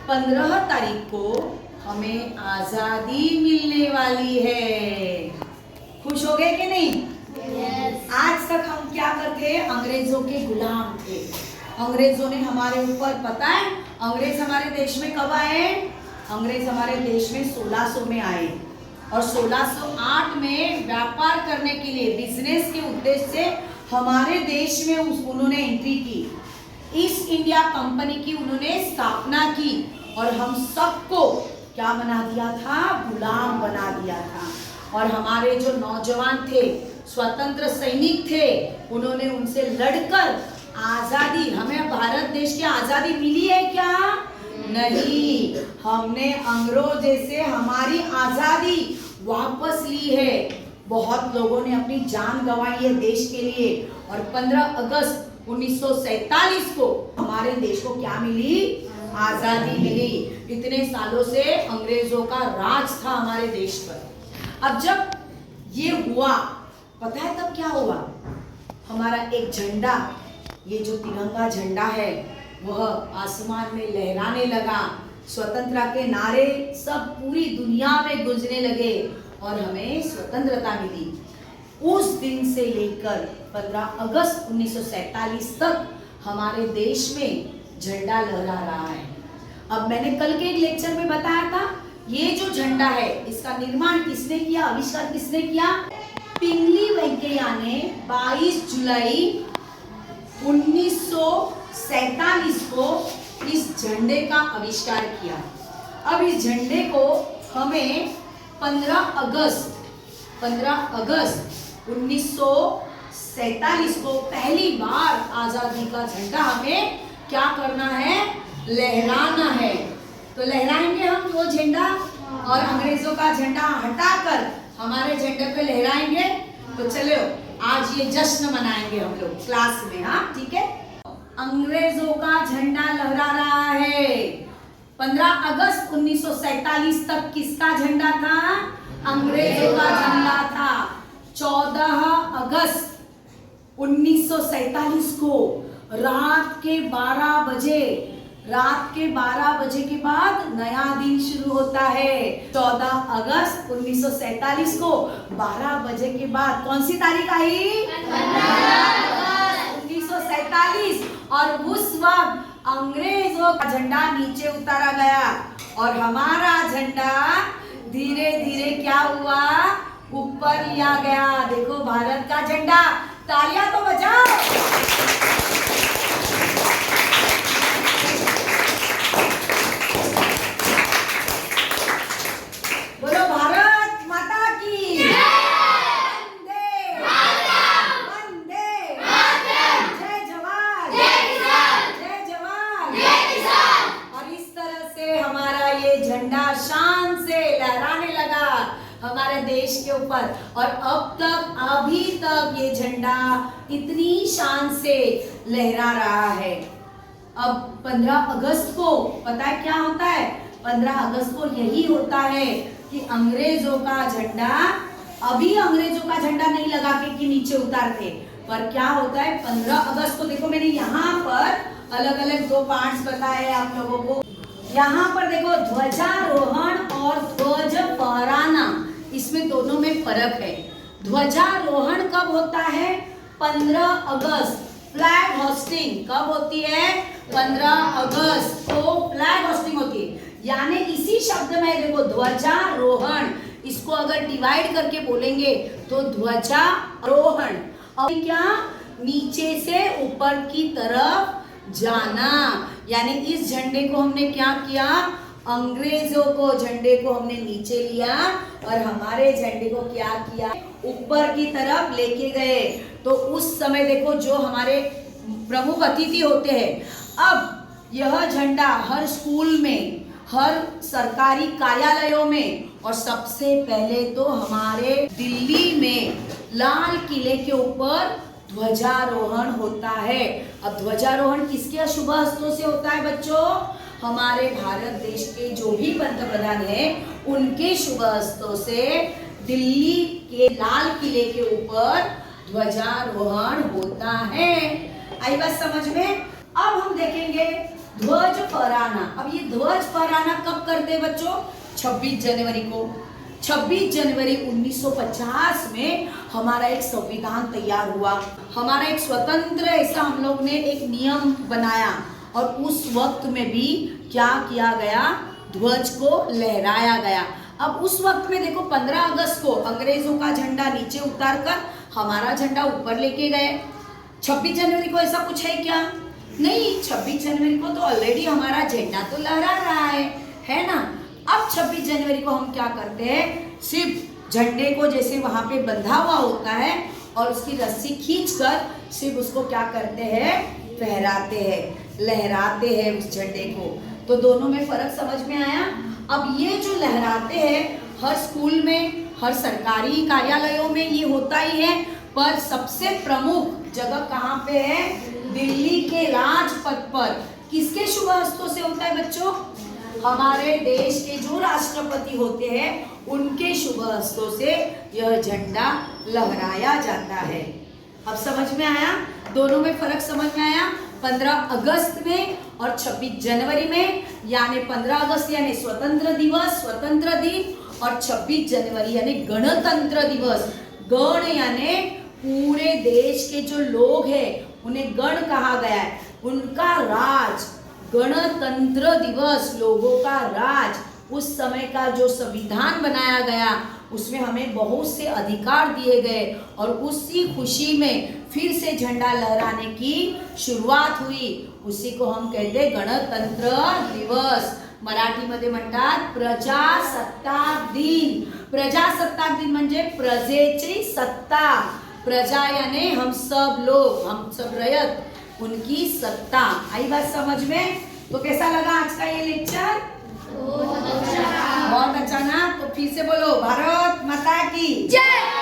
15 तारीख को हमें आजादी मिलने वाली है। खुश हो गए कि नहीं? आज तक हम क्या करते? अंग्रेजों के गुलाम थे। अंग्रेजों ने हमारे ऊपर, पता है अंग्रेज हमारे देश में कब आए? अंग्रेज हमारे देश में 1600 में आए और 1608 में व्यापार करने के लिए, बिजनेस के उद्देश्य से हमारे देश में उन्होंने एंट्री की। ईस्ट इंडिया कंपनी की उन्होंने स्थापना की और हम सबको क्या बना दिया था? गुलाम बना दिया था। और हमारे जो नौजवान थे, स्वतंत्र सैनिक थे, उन्होंने उनसे लड़कर आजादी, हमें भारत देश की आजादी मिली है क्या? नहीं, हमने अंग्रेजों से हमारी आजादी वापस ली है। बहुत लोगों ने अपनी जान गंवाई है देश के लिए और 15 अगस्त 1947 को हमारे देश को क्या मिली? आजादी मिली। इतने सालों से अंग्रेजों का राज था हमारे देश पर। अब जब ये हुआ, पता है तब क्या हुआ? हमारा एक झंडा, ये जो तिरंगा झंडा है, वह आसमान में लहराने लगा। स्वतंत्रता के नारे सब पूरी दुनिया में गूंजने लगे और हमें स्वतंत्रता मिली। उस दिन से लेकर 15 अगस्त 1947 तक हमारे देश में झंडा लहरा रहा है। अब मैंने कल के एक लेक्चर में बताया था, ये जो झंडा है इसका निर्माण किसने किया, आविष्कार किसने किया? पिंगली वेंकैया ने 22 जुलाई 1947 को इस झंडे का आविष्कार किया। अब इस झंडे को हमें 15 अगस्त 1947 को पहली बार आजादी का झंडा हमें क्या करना है? लहराना है। तो लहराएंगे हम वो झंडा और अंग्रेजों का झंडा हटाकर हमारे झंडे पे लहराएंगे। तो चलो आज ये जश्न मनाएंगे हम लोग क्लास में। हाँ ठीक है। अंग्रेजों का झंडा लहरा रहा है। 15 अगस्त 1947 तक किसका झंडा था? अंग्रेजों का झंडा था। 14 अगस्त 1947 को रात के 12 बजे के बाद नया दिन शुरू होता है। 14 अगस्त 1947 को 12 बजे के बाद कौन सी तारीख आई? 1947। और उस वक्त अंग्रेजों का झंडा नीचे उतारा गया और हमारा झंडा धीरे धीरे क्या हुआ? ऊपर लिया गया। देखो भारत का झंडा। तालियां तो बजाओ। बोलो भारत माता की वंदे वंदे जय जवान जय जवान। और इस तरह से हमारा ये झंडा शान से लहराने लगा हमारे देश के ऊपर। और अब तक, अभी तक ये झंडा इतनी शान से लहरा रहा है। अब 15 अगस्त को पता है क्या होता है? 15 अगस्त को यही होता है कि अंग्रेजों का झंडा, अभी अंग्रेजों का झंडा नहीं लगा के कि नीचे उतारते, पर क्या होता है 15 अगस्त को, देखो मैंने यहाँ पर अलग अलग 2 पार्ट्स बताए आप लोगों को। यहाँ पर देखो ध्वजारोहण और ध्वज फहराना, इसमें दोनों में फर्क है। ध्वजारोहण कब होता है? 15 अगस्त। फ्लैग होस्टिंग कब होती है? 15 अगस्त को फ्लैग होस्टिंग होती है। यानी इसी शब्द में देखो ध्वजारोहण, इसको अगर डिवाइड करके बोलेंगे तो ध्वजारोहण। और क्या? नीचे से ऊपर की तरफ जाना। यानी इस झंडे को हमने क्या किया? अंग्रेजों को झंडे को हमने नीचे लिया और हमारे झंडे को क्या किया? ऊपर की तरफ लेके गए। तो उस समय देखो जो हमारे प्रमुख अतिथि होते हैं, अब यह झंडा हर स्कूल में, हर सरकारी कार्यालयों में, और सबसे पहले तो हमारे दिल्ली में लाल किले के ऊपर ध्वजारोहण होता है। अब ध्वजारोहण किसके शुभ हस्तों से होता है बच्चों? हमारे भारत देश के जो भी पंतप्रधान हैं उनके शुभ हस्तों से दिल्ली के लाल किले के ऊपर ध्वजारोहण होता है। आई बात समझ में? अब हम देखेंगे ध्वज फहराना। अब ये ध्वज फहराना कब करते हैं बच्चों? 26 जनवरी को। 26 जनवरी 1950 में हमारा एक संविधान तैयार हुआ। हमारा एक स्वतंत्र ऐसा हम लोग ने एक नियम बनाया और उस वक्त में भी क्या किया गया? ध्वज को लहराया गया। अब उस वक्त में देखो 15 अगस्त को अंग्रेजों का झंडा नीचे उतारकर हमारा झंडा ऊपर लेके गए। 26 जनवरी को ऐसा कुछ है क्या? नहीं, 26 जनवरी को तो ऑलरेडी हमारा झंडा तो लहरा रहा है ना। अब 26 जनवरी को हम क्या करते हैं? सिर्फ झंडे को जैसे वहां पे बंधा हुआ होता है और उसकी रस्सी खींचकर सिर्फ उसको क्या करते हैं? फहराते हैं, लहराते हैं उस झंडे को। तो दोनों में फर्क समझ में आया? अब ये जो लहराते हैं हर स्कूल में, हर सरकारी कार्यालयों में ये होता ही है, पर सबसे प्रमुख जगह कहाँ पे है? दिल्ली के राजपथ पर। किसके शुभ हस्तों से होता है बच्चों? हमारे देश के जो राष्ट्रपति होते हैं उनके शुभ हस्तों से यह झंडा लहराया जाता है। अब समझ में आया? दोनों में फर्क समझ में आया? 15 अगस्त में और 26 जनवरी में, यानी 15 अगस्त यानी स्वतंत्र दिवस, स्वतंत्र दिन, और 26 जनवरी यानी गणतंत्र दिवस। गण यानी पूरे देश के जो लोग हैं उन्हें गण कहा गया है, उनका राज। गणतंत्र दिवस, लोगों का राज। उस समय का जो संविधान बनाया गया उसमें हमें बहुत से अधिकार दिए गए और उसी खुशी में फिर से झंडा लहराने की शुरुआत हुई। उसी को हम कहते हैं गणतंत्र दिवस। मराठीमध्ये म्हणतात प्रजासत्ताक दिन। प्रजासत्ताक दिन म्हणजे प्रजेची सत्ता। प्रजा यानी हम सब लोग, हम सब रयत, उनकी सत्ता। आई बात समझ में? तो कैसा लगा आज का ये लेक्चर? बहुत अच्छा ना? तो फिर से बोलो, भारत माता की जय।